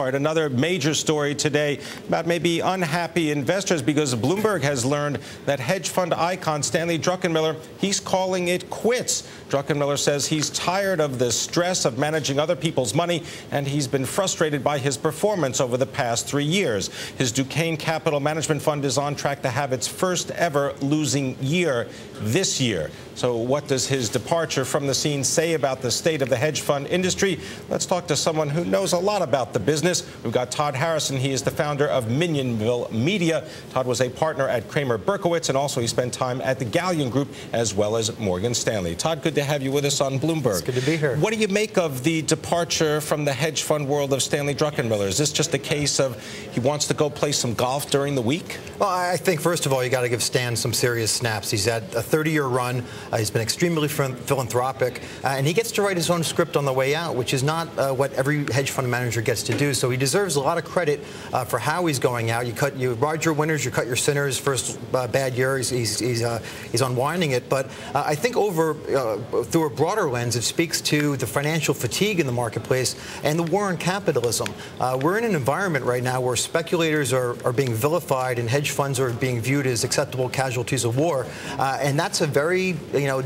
Another major story today about maybe unhappy investors because Bloomberg has learned that hedge fund icon Stanley Druckenmiller, he's calling it quits. Druckenmiller says he's tired of the stress of managing other people's money, and he's been frustrated by his performance over the past 3 years. His Duquesne Capital Management Fund is on track to have its first ever losing year this year. So what does his departure from the scene say about the state of the hedge fund industry? Let's talk to someone who knows a lot about the business. We've got Todd Harrison. He is the founder of Minyanville Media. Todd was a partner at Kramer Berkowitz, and also he spent time at the Gallion Group as well as Morgan Stanley. Todd, good to have you with us on Bloomberg. It's good to be here. What do you make of the departure from the hedge fund world of Stanley Druckenmiller? Is this just a case of he wants to go play some golf during the week? Well, I think, first of all, you got to give Stan some serious snaps. He's had a 30-year run. He's been extremely philanthropic, and he gets to write his own script on the way out, which is not what every hedge fund manager gets to do. So he deserves a lot of credit for how he's going out. You ride your winners, you cut your sinners. First bad year, he's unwinding it. But I think through a broader lens, it speaks to the financial fatigue in the marketplace and the war on capitalism. We're in an environment right now where speculators are being vilified and hedge funds are being viewed as acceptable casualties of war, and that's a very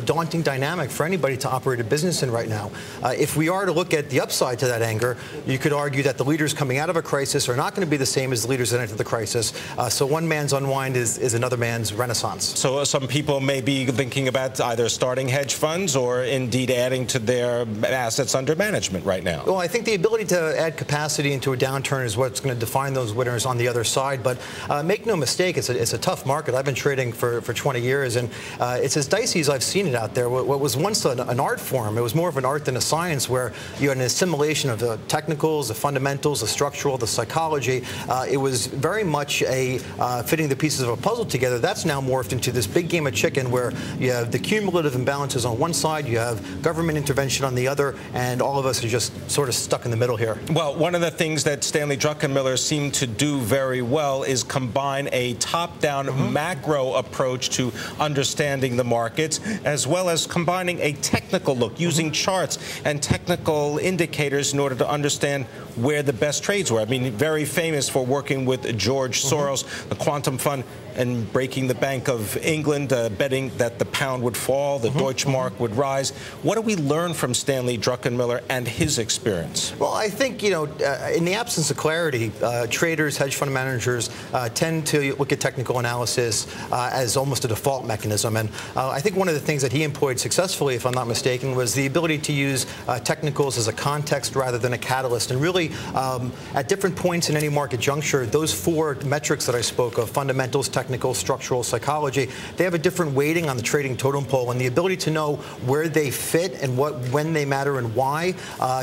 daunting dynamic for anybody to operate a business in right now. If we are to look at the upside to that anger, you could argue that the leaders coming out of a crisis are not going to be the same as the leaders that entered the crisis. So one man's unwind is another man's renaissance. So some people may be thinking about either starting hedge funds or indeed adding to their assets under management right now. Well, I think the ability to add capacity into a downturn is what's going to define those winners on the other side. But make no mistake, it's a tough market. I've been trading for 20 years, and it's as dicey as I've seen it out there. What was once an art form, it was more of an art than a science, where you had an assimilation of the technicals, the fundamentals, the structural, the psychology. It was very much a fitting the pieces of a puzzle together. That's now morphed into this big game of chicken where you have the cumulative imbalances on one side, you have government intervention on the other, and all of us are just sort of stuck in the middle here. Well, one of the things that Stanley Druckenmiller seemed to do very well is combine a top-down macro approach to understanding the markets, as well as combining a technical look, using charts and technical indicators in order to understand where the best trades were. I mean, very famous for working with George Soros, the quantum fund, and breaking the Bank of England, betting that the pound would fall, the Deutsche Mark would rise. What do we learn from Stanley Druckenmiller and his experience? Well, I think, in the absence of clarity, traders, hedge fund managers tend to look at technical analysis as almost a default mechanism. And I think one of the things that he employed successfully, if I'm not mistaken, was the ability to use technicals as a context rather than a catalyst. And really, at different points in any market juncture, those four metrics that I spoke of, fundamentals, technical, structural, psychology, they have a different weighting on the trading totem pole, and the ability to know where they fit and when they matter and why,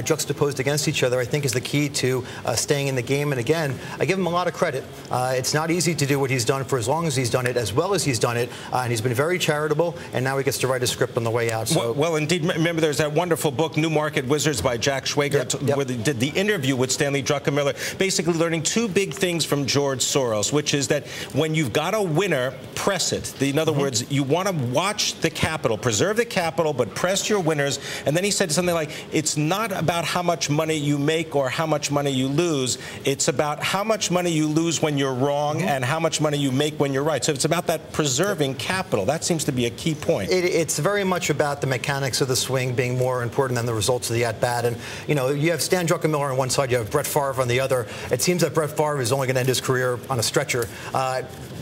juxtaposed against each other, I think is the key to staying in the game. And again, I give him a lot of credit. It's not easy to do what he's done for as long as he's done it, as well as he's done it, and he's been very charitable, and now he gets to write a script on the way out. So. Well, indeed, remember there's that wonderful book, New Market Wizards by Jack Schwager, where they did the interview with Stanley Druckenmiller, basically learning two big things from George Soros, which is that when you've got a winner, press it. In other words, you want to watch the capital, preserve the capital, but press your winners. And then he said something like, it's not about how much money you make or how much money you lose. It's about how much money you lose when you're wrong and how much money you make when you're right. So it's about that preserving capital. That seems to be a key point. It's very much about the mechanics of the swing being more important than the results of the at-bat. And, you have Stan Druckenmiller on one side, you have Brett Favre on the other. It seems that Brett Favre is only going to end his career on a stretcher.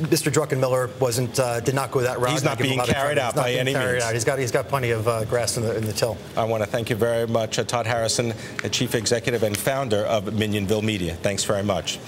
Mr. Druckenmiller did not go that route. He's not being carried out by any means. He's got plenty of grass in the till. I want to thank you very much, Todd Harrison, the Chief Executive and founder of Minyanville Media. Thanks very much.